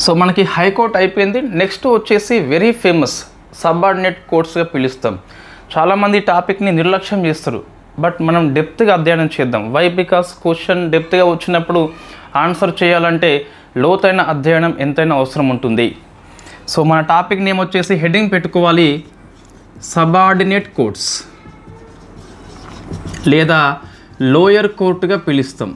So మనకి high court అయిపోయింది. Next వచ్చేసి వెరీ ఫేమస్ సబార్డినేట్ కోర్ట్స్గా పిలుస్తాం. చాలామంది టాపిక్ని నిర్లక్ష్యం చేస్తారు, బట్ మనం డెప్త్గా అధ్యయనం చేద్దాం. వై? బికాస్ క్వశ్చన్ డెప్త్గా వచ్చినప్పుడు ఆన్సర్ చేయాలంటే లోతైన అధ్యయనం ఎంతైనా అవసరం ఉంటుంది. సో మన టాపిక్ నేమ్ వచ్చేసి హెడ్డింగ్ పెట్టుకోవాలి, సబార్డినేట్ కోర్ట్స్ లేదా లోయర్ కోర్టుగా పిలుస్తాం.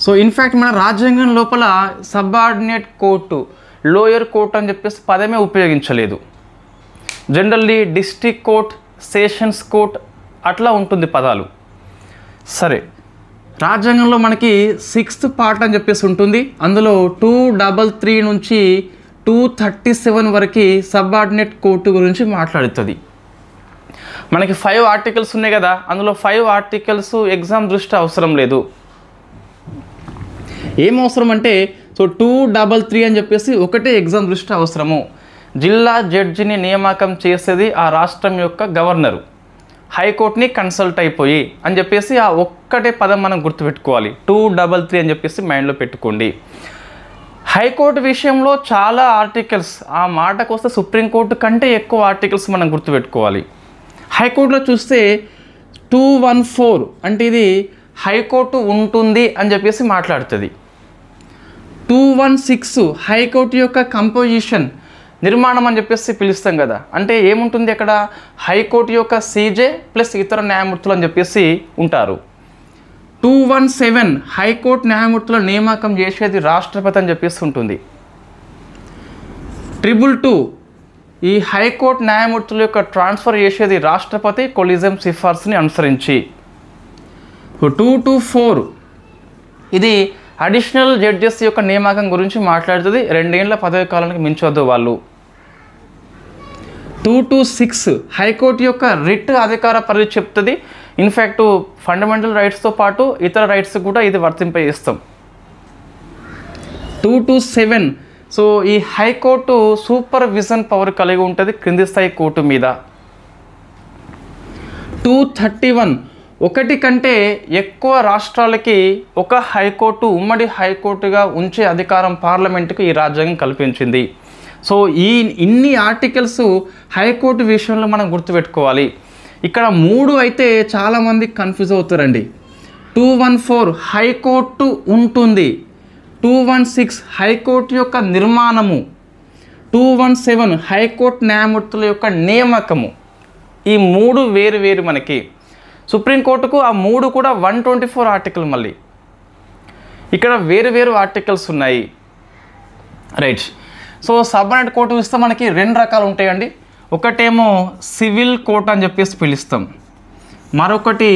సో ఇన్ఫ్యాక్ట్ మన రాజ్యాంగం లోపల సబార్డినేట్ కోర్టు, లోయర్ కోర్టు అని చెప్పేసి పదమే ఉపయోగించలేదు. Generally district court, sessions court అట్లా ఉంటుంది పదాలు. సరే, రాజ్యాంగంలో మనకి 6th పార్ట్ అని చెప్పేసి ఉంటుంది. అందులో 233 నుంచి 237 వరకు సబార్డినేట్ కోర్టు గురించి మాట్లాడుతుంది. మనకి 5 ఆర్టికల్స్ ఉన్నాయి కదా, అందులో 5 ఆర్టికల్స్ ఎగ్జామ్ దృష్టి అవసరం లేదు. ఏం అవసరం అంటే, సో 233 అని చెప్పేసి ఒకటే ఎగ్జామ్ దృష్టి అవసరము. జిల్లా జడ్జిని నియామకం చేసేది ఆ రాష్ట్రం యొక్క గవర్నరు, హైకోర్టుని కన్సల్ట్ అయిపోయి అని చెప్పేసి ఆ ఒక్కటే పదం మనం గుర్తుపెట్టుకోవాలి. 233 అని చెప్పేసి మైండ్లో పెట్టుకోండి. హైకోర్టు విషయంలో చాలా ఆర్టికల్స్, ఆ మాటకు వస్తే సుప్రీంకోర్టు కంటే ఎక్కువ ఆర్టికల్స్ మనం గుర్తుపెట్టుకోవాలి. హైకోర్టులో చూస్తే 214 అంటే ఇది హైకోర్టు ఉంటుంది అని చెప్పేసి మాట్లాడుతుంది. 216 హైకోర్టు యొక్క కంపోజిషన్, నిర్మాణం అని చెప్పేసి పిలుస్తాం కదా, అంటే ఏముంటుంది అక్కడ, హైకోర్టు యొక్క సీజే ప్లస్ ఇతర న్యాయమూర్తులు అని చెప్పేసి ఉంటారు. 217 హైకోర్టు న్యాయమూర్తుల నియామకం చేసేది రాష్ట్రపతి అని చెప్పేసి ఉంటుంది. 222 ఈ హైకోర్టు న్యాయమూర్తుల యొక్క ట్రాన్స్ఫర్ చేసేది రాష్ట్రపతి కొలీజియం సిఫార్సుని అనుసరించి. 224 ఇది అడిషనల్ జడ్జెస్ యొక్క నియామకం గురించి మాట్లాడుతుంది. 2 ఏళ్ల పదవి కాలానికి మించొద్దు వాళ్ళు. 226 హైకోర్టు యొక్క రిట్ అధికార పరిధి చెప్తుంది. ఇన్ఫ్యాక్ట్ ఫండమెంటల్ రైట్స్తో పాటు ఇతర రైట్స్ కూడా ఇది వర్తింపజేస్తాం. 227 సో ఈ హైకోర్టు సూపర్విజన్ పవర్ కలిగి ఉంటుంది క్రింది స్థాయి కోర్టు మీద. 231 ఒకటి కంటే ఎక్కువ రాష్ట్రాలకి ఒక హైకోర్టు ఉమ్మడి హైకోర్టుగా ఉంచే అధికారం పార్లమెంటుకు ఈ రాజ్యాంగం కల్పించింది. సో ఇన్ని ఆర్టికల్స్ హైకోర్టు విషయంలో మనం గుర్తుపెట్టుకోవాలి. ఇక్కడ 3 అయితే చాలామంది కన్ఫ్యూజ్ అవుతారండి. 214 హైకోర్టు ఉంటుంది, 216 హైకోర్టు యొక్క నిర్మాణము, 217 హైకోర్టు న్యాయమూర్తుల యొక్క నియామకము. ఈ 3 వేరు వేరు మనకి. సుప్రీంకోర్టుకు ఆ 3 కూడా 124 ఆర్టికల్. మళ్ళీ ఇక్కడ వేరు వేరు ఆర్టికల్స్ ఉన్నాయి. రైట్. సో సబార్డినేట్ కోర్టు ఇస్తే మనకి 2 రకాలు ఉంటాయండి. ఒకటేమో సివిల్ కోర్ట్ అని చెప్పేసి పిలుస్తాం, మరొకటి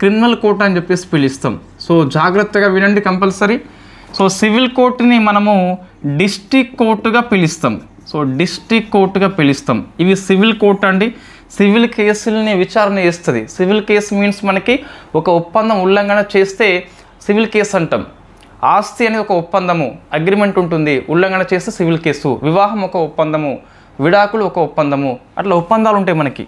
క్రిమినల్ కోర్ట్ అని చెప్పేసి పిలుస్తాం. సో జాగ్రత్తగా వినండి కంపల్సరీ. సో సివిల్ కోర్టుని మనము డిస్ట్రిక్ట్ కోర్టుగా పిలుస్తాం. సో డిస్ట్రిక్ట్ కోర్టుగా పిలుస్తాం. ఇవి సివిల్ కోర్టు అండి. సివిల్ కేసులని విచారణ చేస్తుంది. సివిల్ కేసు మీన్స్ మనకి ఒక ఒప్పందం ఉల్లంఘన చేస్తే సివిల్ కేసు అంటాం. ఆస్తి అనేది ఒక ఒప్పందము, అగ్రిమెంట్ ఉంటుంది, ఉల్లంఘన చేస్తే సివిల్ కేసు. వివాహం ఒక ఒప్పందము, విడాకులు ఒక ఒప్పందము, అట్లా ఒప్పందాలు ఉంటాయి మనకి.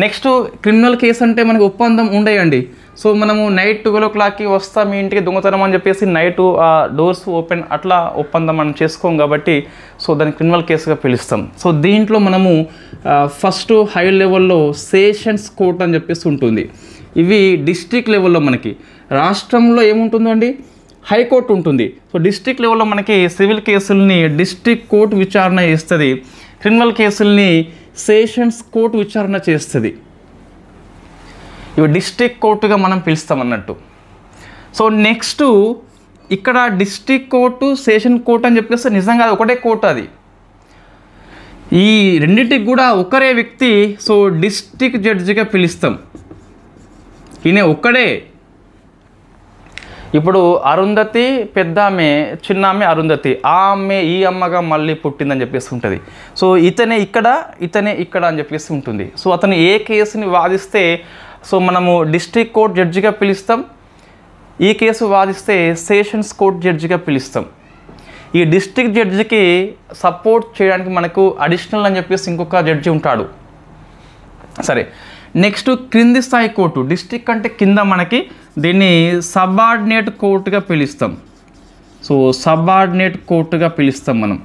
నెక్స్ట్ క్రిమినల్ కేసు అంటే మనకి ఒప్పందం ఉండేయండి. సో మనము నైట్ 12 o'clockకి వస్తా మీ ఇంటికి దొంగతనం అని చెప్పేసి నైట్ ఆ డోర్స్ ఓపెన్ అట్లా ఒప్పందం మనం చేసుకోం కాబట్టి సో దాన్ని క్రిమినల్ కేసుగా పిలుస్తాం. సో దీంట్లో మనము ఫస్ట్ హై లెవెల్లో సెషన్స్ కోర్ట్ అని చెప్పేసి ఉంటుంది. ఇవి డిస్ట్రిక్ట్ లెవెల్లో మనకి. రాష్ట్రంలో ఏముంటుందండి, హైకోర్టు ఉంటుంది. సో డిస్ట్రిక్ట్ లెవెల్లో మనకి సివిల్ కేసుల్ని డిస్ట్రిక్ట్ కోర్టు విచారణ చేస్తుంది, క్రిమినల్ కేసుల్ని సెషన్స్ కోర్టు విచారణ చేస్తుంది. ఇవి డిస్ట్రిక్ట్ కోర్టుగా మనం పిలుస్తాం అన్నట్టు. సో నెక్స్ట్ ఇక్కడ డిస్ట్రిక్ట్ కోర్టు, సెషన్ కోర్టు అని చెప్పేసి నిజంగా అది ఒకటే కోర్టు. అది ఈ రెండింటికి కూడా ఒకరే వ్యక్తి. సో డిస్ట్రిక్ట్ జడ్జిగా పిలుస్తాం. ఈయన ఒక్కడే. ఇప్పుడు అరుంధతి పెద్దామె, చిన్నామె అరుంధతి, ఆమె ఈ అమ్మగా మళ్ళీ పుట్టిందని చెప్పేసి ఉంటుంది. సో ఇతనే ఇక్కడ, ఇతనే ఇక్కడ అని చెప్పేసి ఉంటుంది. సో అతను ఏ కేసుని వాదిస్తే సో మనము డిస్ట్రిక్ట్ కోర్ట్ జడ్జిగా పిలుస్తాం. ఈ కేసు వాదిస్తే సెషన్స్ కోర్ట్ జడ్జిగా పిలుస్తాం. ఈ డిస్ట్రిక్ట్ జడ్జికి సపోర్ట్ చేయడానికి మనకు అడిషనల్ అని చెప్పేసి ఇంకొక జడ్జి ఉంటాడు. సరే, నెక్స్ట్ క్రింది స్థాయి కోర్టు. డిస్ట్రిక్ట్ అంటే కింద మనకి, దీన్ని సబార్డినేట్ కోర్టుగా పిలుస్తాం. సో సబార్డినేట్ కోర్టుగా పిలుస్తాం మనం.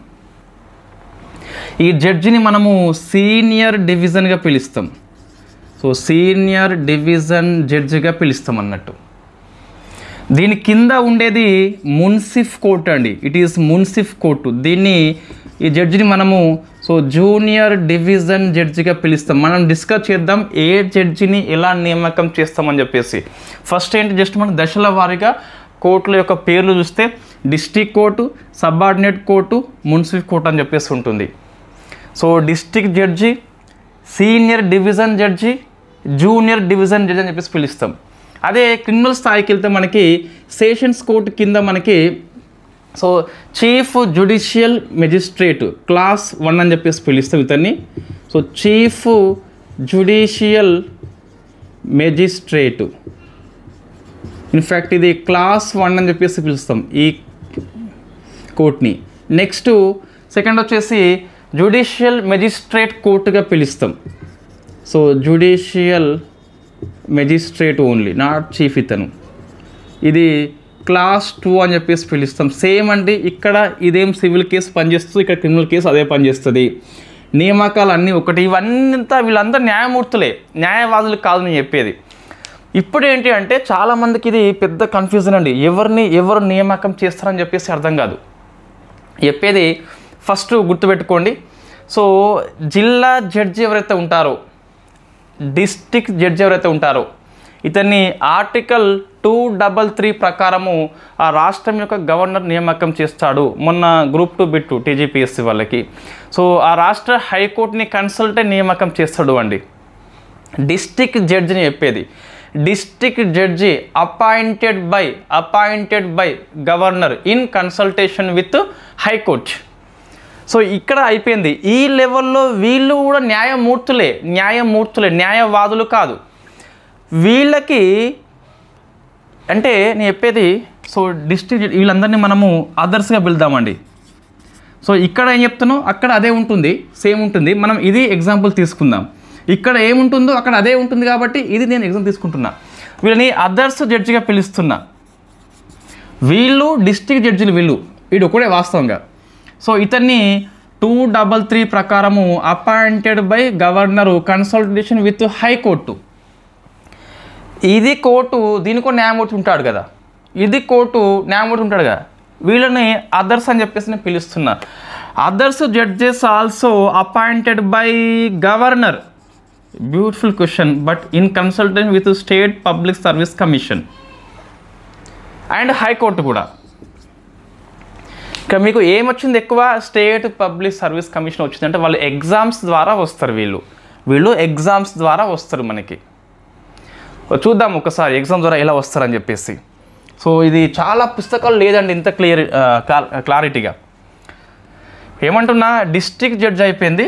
ఈ జడ్జిని మనము సీనియర్ డివిజన్గా పిలుస్తాం. సో సీనియర్ డివిజన్ జడ్జిగా పిలుస్తాం అన్నట్టు. దీని కింద ఉండేది మున్సిఫ్ కోర్టు అండి. It is Munsif court. ఈ జడ్జిని మనము సో జూనియర్ డివిజన్ జడ్జిగా పిలుస్తాం. మనం డిస్కస్ చేద్దాం ఏ జడ్జిని ఎలా నియామకం చేస్తామని చెప్పేసి. ఫస్ట్ ఏంటి, జస్ట్ మనం దశల వారీగా కోర్టుల యొక్క పేర్లు చూస్తే డిస్ట్రిక్ట్ కోర్టు, సబార్డినేట్ కోర్టు, మున్సిఫ్ కోర్టు అని చెప్పేసి ఉంటుంది. So district judge, senior division judge, junior division judge అని చెప్పేసి పిలుస్తాం. అదే క్రిమినల్ స్థాయికి వెళ్తే మనకి సెషన్స్ కోర్టు కింద మనకి so chief judicial magistrate class 1 అని చెప్పేసి పిలుస్తాం ఇతన్ని. So chief judicial magistrate, in fact ఇది క్లాస్ 1 అని చెప్పేసి పిలుస్తాం ఈ కోర్టుని. నెక్స్ట్ సెకండ్ వచ్చేసి జ్యుడిషియల్ మెజిస్ట్రేట్ కోర్టుగా పిలుస్తాం. So judicial magistrate only, not chief. ఇతను ఇది క్లాస్ 2 అని చెప్పేసి పిలుస్తాం. సేమ్ అండి, ఇక్కడ ఇదేం సివిల్ కేసు పనిచేస్తుంది, ఇక్కడ క్రిమినల్ కేసు అదే పనిచేస్తుంది. నియామకాలు అన్నీ ఒకటి. ఇవంతా వీళ్ళందరూ న్యాయమూర్తులే, న్యాయవాదులు కాదు నేను చెప్పేది. ఇప్పుడు ఏంటి అంటే చాలామందికి ఇది పెద్ద కన్ఫ్యూజన్ అండి. ఎవరు నియామకం చేస్తారని చెప్పేసి అర్థం కాదు. చెప్పేది ఫస్ట్ గుర్తుపెట్టుకోండి. సో జిల్లా జడ్జి ఎవరైతే ఉంటారో, డిస్ట్రిక్ట్ జడ్జి ఎవరైతే ఉంటారో, ఇతన్ని ఆర్టికల్ 233 ప్రకారము ఆ రాష్ట్రం యొక్క గవర్నర్ నియామకం చేస్తాడు. మొన్న గ్రూప్ 2 బిట్ టీజీపీఎస్సీ వాళ్ళకి. సో ఆ రాష్ట్ర హైకోర్టుని కన్సల్టే నియామకం చేస్తాడు అండి. డిస్ట్రిక్ట్ జడ్జిని చెప్పేది. District judge appointed by governor in consultation with high court. So ఇక్కడ అయిపోయింది. ఈ లెవెల్లో వీళ్ళు కూడా న్యాయమూర్తులే, న్యాయవాదులు కాదు. వీళ్ళకి అంటే నేను చెప్పేది సో డిస్ట్రిక్ట్ వీళ్ళందరినీ మనము అదర్స్గా పిలుద్దామండి. సో ఇక్కడ ఏం చెప్తున్నాం అక్కడ అదే ఉంటుంది, సేమ్ ఉంటుంది. మనం ఇది ఎగ్జాంపుల్ తీసుకుందాం. ఇక్కడ ఏముంటుందో అక్కడ అదే ఉంటుంది కాబట్టి ఇది నేను ఎగ్జాంపుల్ తీసుకుంటున్నా. వీళ్ళని అదర్స్ జడ్జిగా పిలుస్తున్నా. వీళ్ళు డిస్ట్రిక్ట్ జడ్జిలు, వీడు ఒకడే వాస్తవంగా. సో ఇతన్ని 233 ప్రకారము appointed by governor consultation with high court. ఇది కోర్టు, దీనికి న్యాయమూర్తి ఉంటాడు కదా, ఇది కోర్టు న్యాయమూర్తి ఉంటాడు కదా. వీళ్ళని అదర్స్ అని చెప్పేసి నేను పిలుస్తున్నా. Others judges also appointed by governor, beautiful question, but in consultation with state public service commission and high court కూడా. ఇక్కడ మీకు ఏమొచ్చింది ఎక్కువ, స్టేట్ పబ్లిక్ సర్వీస్ కమిషన్ వచ్చింది. అంటే వాళ్ళు ఎగ్జామ్స్ ద్వారా వస్తారు. వీళ్ళు ఎగ్జామ్స్ ద్వారా వస్తారు. మనకి చూద్దాం ఒకసారి ఎగ్జామ్ ద్వారా ఎలా వస్తారని చెప్పేసి. సో ఇది చాలా పుస్తకాలు లేదండి ఇంత క్లారిటీగా. ఏమంటున్నా, డిస్ట్రిక్ట్ జడ్జ్ అయిపోయింది.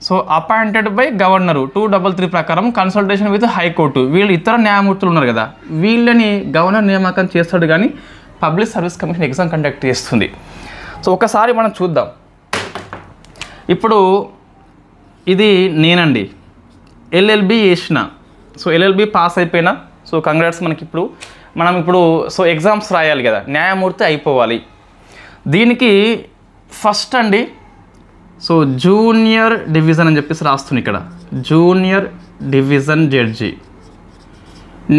సో అపాయింటెడ్ బై గవర్నరు 233 ప్రకారం కన్సల్టేషన్ విత్ హైకోర్టు. వీళ్ళు ఇతర న్యాయమూర్తులు ఉన్నారు కదా, వీళ్ళని గవర్నర్ నియామకం చేస్తాడు కానీ public service commission exam conduct చేస్తుంది. సో ఒకసారి మనం చూద్దాం. ఇప్పుడు ఇది నేనండి, ఎల్ఎల్బి చేసిన. సో ఎల్ఎల్బి పాస్ అయిపోయినా. So congrats. మనం ఇప్పుడు సో ఎగ్జామ్స్ రాయాలి కదా, న్యాయమూర్తి అయిపోవాలి. దీనికి ఫస్ట్ అండి సో జూనియర్ డివిజన్ అని చెప్పేసి రాస్తుంది ఇక్కడ, junior division judge.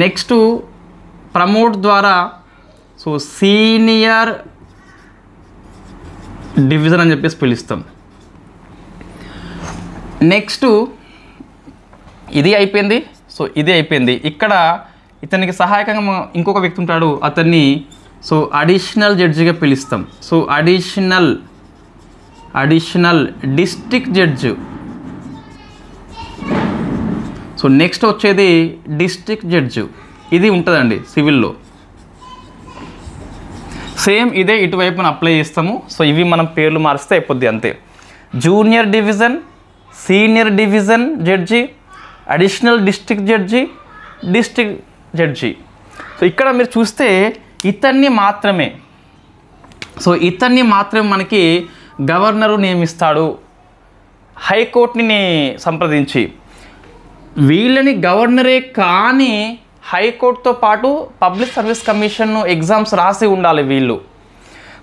Next promote ద్వారా సో సీనియర్ డివిజన్ అని చెప్పేసి పిలుస్తాం. నెక్స్ట్ ఇది అయిపోయింది. సో ఇది అయిపోయింది. ఇక్కడ ఇతనికి సహాయకంగా ఇంకొక వ్యక్తి ఉంటాడు, అతన్ని సో అడిషనల్ జడ్జిగా పిలుస్తాం. So additional district judge. So next వచ్చేది డిస్ట్రిక్ట్ జడ్జి. ఇది ఉంటుందండి సివిల్లో. సేమ్ ఇదే ఇటువైపున అప్లై చేస్తాము. సో ఇవి మనం పేర్లు మారిస్తే అయిపోద్ది అంతే. Junior division, senior division judge, additional district judge, district judge. So ఇక్కడ మీరు చూస్తే ఇతన్ని మాత్రమే మనకి గవర్నరు నియమిస్తాడు హైకోర్టుని సంప్రదించి. వీళ్ళని గవర్నరే కానీ హైకోర్టుతో పాటు పబ్లిక్ సర్వీస్ కమిషన్ ఎగ్జామ్స్ రాసి ఉండాలి వీళ్ళు.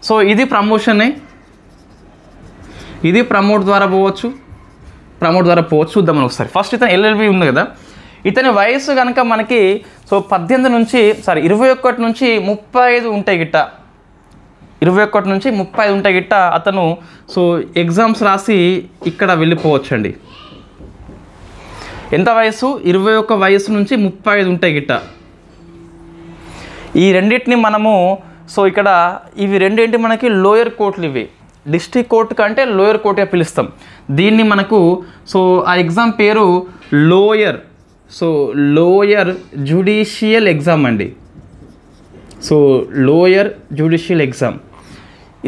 సో ఇది ప్రమోషనే, ఇది ప్రమోట్ ద్వారా పోవచ్చు, చూద్దాం మనం ఒకసారి. ఫస్ట్ ఇతను ఎల్ఎల్బి ఉంది కదా, ఇతని వయసు కనుక మనకి సో 21 నుంచి 21 నుంచి 35 ఉంటాయి గిట్ట, 21 నుంచి 35 ఉంటాయి గిట్ట అతను సో ఎగ్జామ్స్ రాసి ఇక్కడ వెళ్ళిపోవచ్చు అండి. ఎంత వయసు? 21 వయసు నుంచి 35 ఉంటాయి గిట్ట. ఈ రెండింటిని మనము సో ఇక్కడ ఇవి రెండేంటి మనకి లోయర్ కోర్టులు, ఇవి డిస్ట్రిక్ట్ కోర్టు కంటే లోయర్ కోర్టుగా పిలుస్తాం దీన్ని మనకు. సో ఆ ఎగ్జామ్ పేరు లోయర్ జ్యుడిషియల్ ఎగ్జామ్ అండి. సో లోయర్ జ్యుడిషియల్ ఎగ్జామ్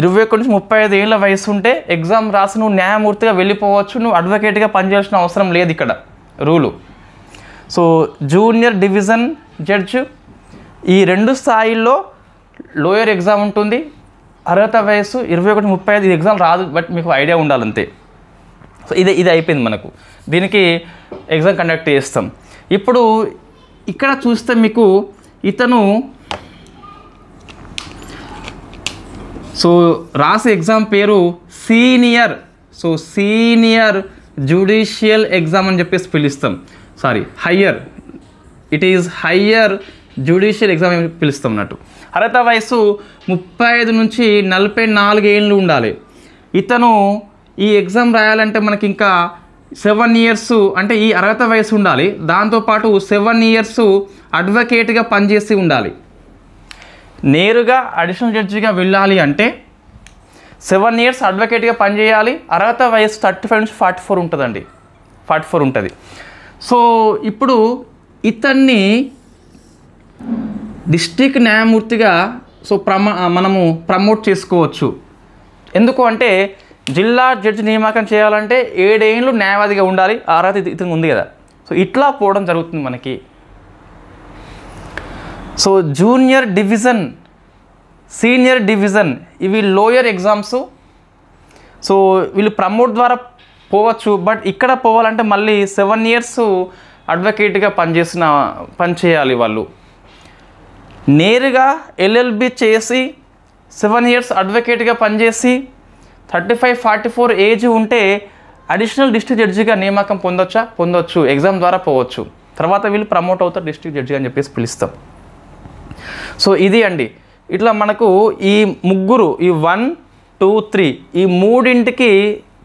21 నుంచి 35 ఏళ్ళ వయసు ఉంటే ఎగ్జామ్ రాసి నువ్వు న్యాయమూర్తిగా వెళ్ళిపోవచ్చు, నువ్వు అడ్వకేట్గా పనిచేయాల్సిన అవసరం లేదు ఇక్కడ rule. So junior division judge ఈ 2 స్థాయిల్లో లోయర్ ఎగ్జామ్ ఉంటుంది. అర్హత వయసు 21-35, ఇది ఎగ్జామ్ రాదు బట్ మీకు ఐడియా ఉండాలంతే. సో ఇది అయిపోయింది మనకు, దీనికి ఎగ్జామ్ కండక్ట్ చేస్తాం. ఇప్పుడు ఇక్కడ చూస్తే మీకు ఇతను సో రాసే ఎగ్జామ్ పేరు సీనియర్ జ్యుడిషియల్ ఎగ్జామ్ అని చెప్పేసి పిలుస్తాం. Higher, it is higher judicial exam అని పిలుస్తాం అన్నట్టు. అర్హత వయసు 35 నుంచి 44 ఏళ్ళు ఉండాలి. ఇతను ఈ ఎగ్జామ్ రాయాలంటే మనకి ఇంకా 7 ఇయర్స్ అంటే ఈ అర్హత వయసు ఉండాలి, దాంతోపాటు 7 ఇయర్స్ అడ్వకేట్గా పనిచేసి ఉండాలి. నేరుగా అడిషనల్ జడ్జిగా వెళ్ళాలి అంటే 7 ఇయర్స్ అడ్వకేట్గా పనిచేయాలి. అర్హత వయసు 35 నుంచి 44 ఉంటుందండి, 44 ఉంటుంది. సో ఇప్పుడు ఇతన్ని డిస్ట్రిక్ట్ న్యాయమూర్తిగా సో మనము ప్రమోట్ చేసుకోవచ్చు. ఎందుకు అంటే జిల్లా జడ్జి నియామకం చేయాలంటే 7 ఏళ్ళు న్యాయవాదిగా ఉండాలి, అర్హత ఇతను ఉంది కదా. సో ఇట్లా పోవడం జరుగుతుంది మనకి. So junior division, senior division ఇవి లోయర్ ఎగ్జామ్స్. సో వీళ్ళు ప్రమోట్ ద్వారా పోవచ్చు, బట్ ఇక్కడ పోవాలంటే మళ్ళీ 7 ఇయర్స్ అడ్వకేట్గా పనిచేయాలి వాళ్ళు. నేరుగా ఎల్ఎల్బి చేసి 7 ఇయర్స్ అడ్వకేట్గా పనిచేసి 35-44 ఏజ్ ఉంటే అడిషనల్ డిస్ట్రిక్ట్ జడ్జిగా నియామకం పొందొచ్చు, ఎగ్జామ్ ద్వారా పోవచ్చు. తర్వాత వీళ్ళు ప్రమోట్ అవుతారు డిస్ట్రిక్ట్ జడ్జి అని చెప్పేసి పిలుస్తాం. సో ఇది అండి, ఇట్లా మనకు ఈ ముగ్గురు, ఈ 1, 2, 3 ఈ మూడింటికి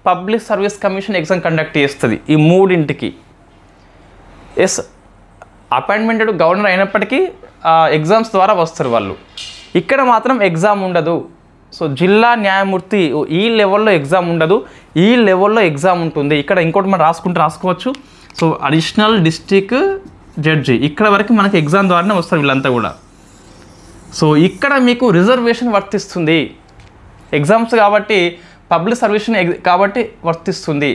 public service commission exam conduct చేస్తుంది. ఈ మూడింటికి ఎస్ అపాయింట్మెంటెడ్ గవర్నర్ అయినప్పటికీ ఎగ్జామ్స్ ద్వారా వస్తారు వాళ్ళు. ఇక్కడ మాత్రం ఎగ్జామ్ ఉండదు. సో జిల్లా న్యాయమూర్తి ఈ లెవెల్లో ఎగ్జామ్ ఉండదు, ఈ లెవెల్లో ఎగ్జామ్ ఉంటుంది. ఇక్కడ ఇంకోటి మనం రాసుకోవచ్చు. సో అడిషనల్ డిస్ట్రిక్ట్ జడ్జి ఇక్కడ వరకు మనకి ఎగ్జామ్ ద్వారానే వస్తారు వీళ్ళంతా కూడా. సో ఇక్కడ మీకు రిజర్వేషన్ వర్తిస్తుంది, ఎగ్జామ్స్ కాబట్టి పబ్లిక్ సర్వీస్ కాబట్టి వర్తిస్తుంది.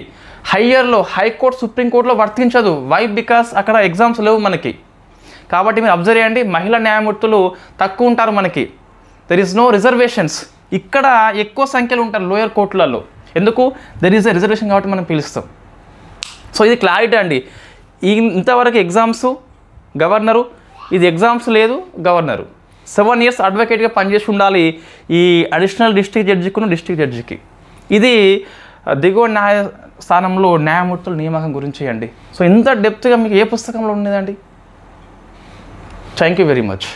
హయ్యర్లో హైకోర్టు సుప్రీంకోర్టులో వర్తించదు. వై? బికాస్ అక్కడ ఎగ్జామ్స్ లేవు మనకి. కాబట్టి మీరు అబ్జర్వ్ చేయండి, మహిళా న్యాయమూర్తులు తక్కువ ఉంటారు మనకి. There is no reservations. ఇక్కడ ఎక్కువ సంఖ్యలో ఉంటారు లోయర్ కోర్టులలో. ఎందుకు? దెర్ ఈజ్ ఎ రిజర్వేషన్ కాబట్టి మనం పిలుస్తాం. సో ఇది క్లారిటీ అండి. ఇంతవరకు ఎగ్జామ్స్ గవర్నరు, ఇది ఎగ్జామ్స్ లేదు గవర్నరు. 7 ఇయర్స్ అడ్వకేట్గా పనిచేసి ఉండాలి ఈ అడిషనల్ డిస్ట్రిక్ట్ జడ్జికును డిస్ట్రిక్ట్ జడ్జికి. ఇది దిగువ న్యాయస్థానంలో న్యాయమూర్తుల నియామకం గురించి అండి. సో ఇంత డెప్త్గా మీకు ఏ పుస్తకంలో ఉండేదండి? Thank you very much.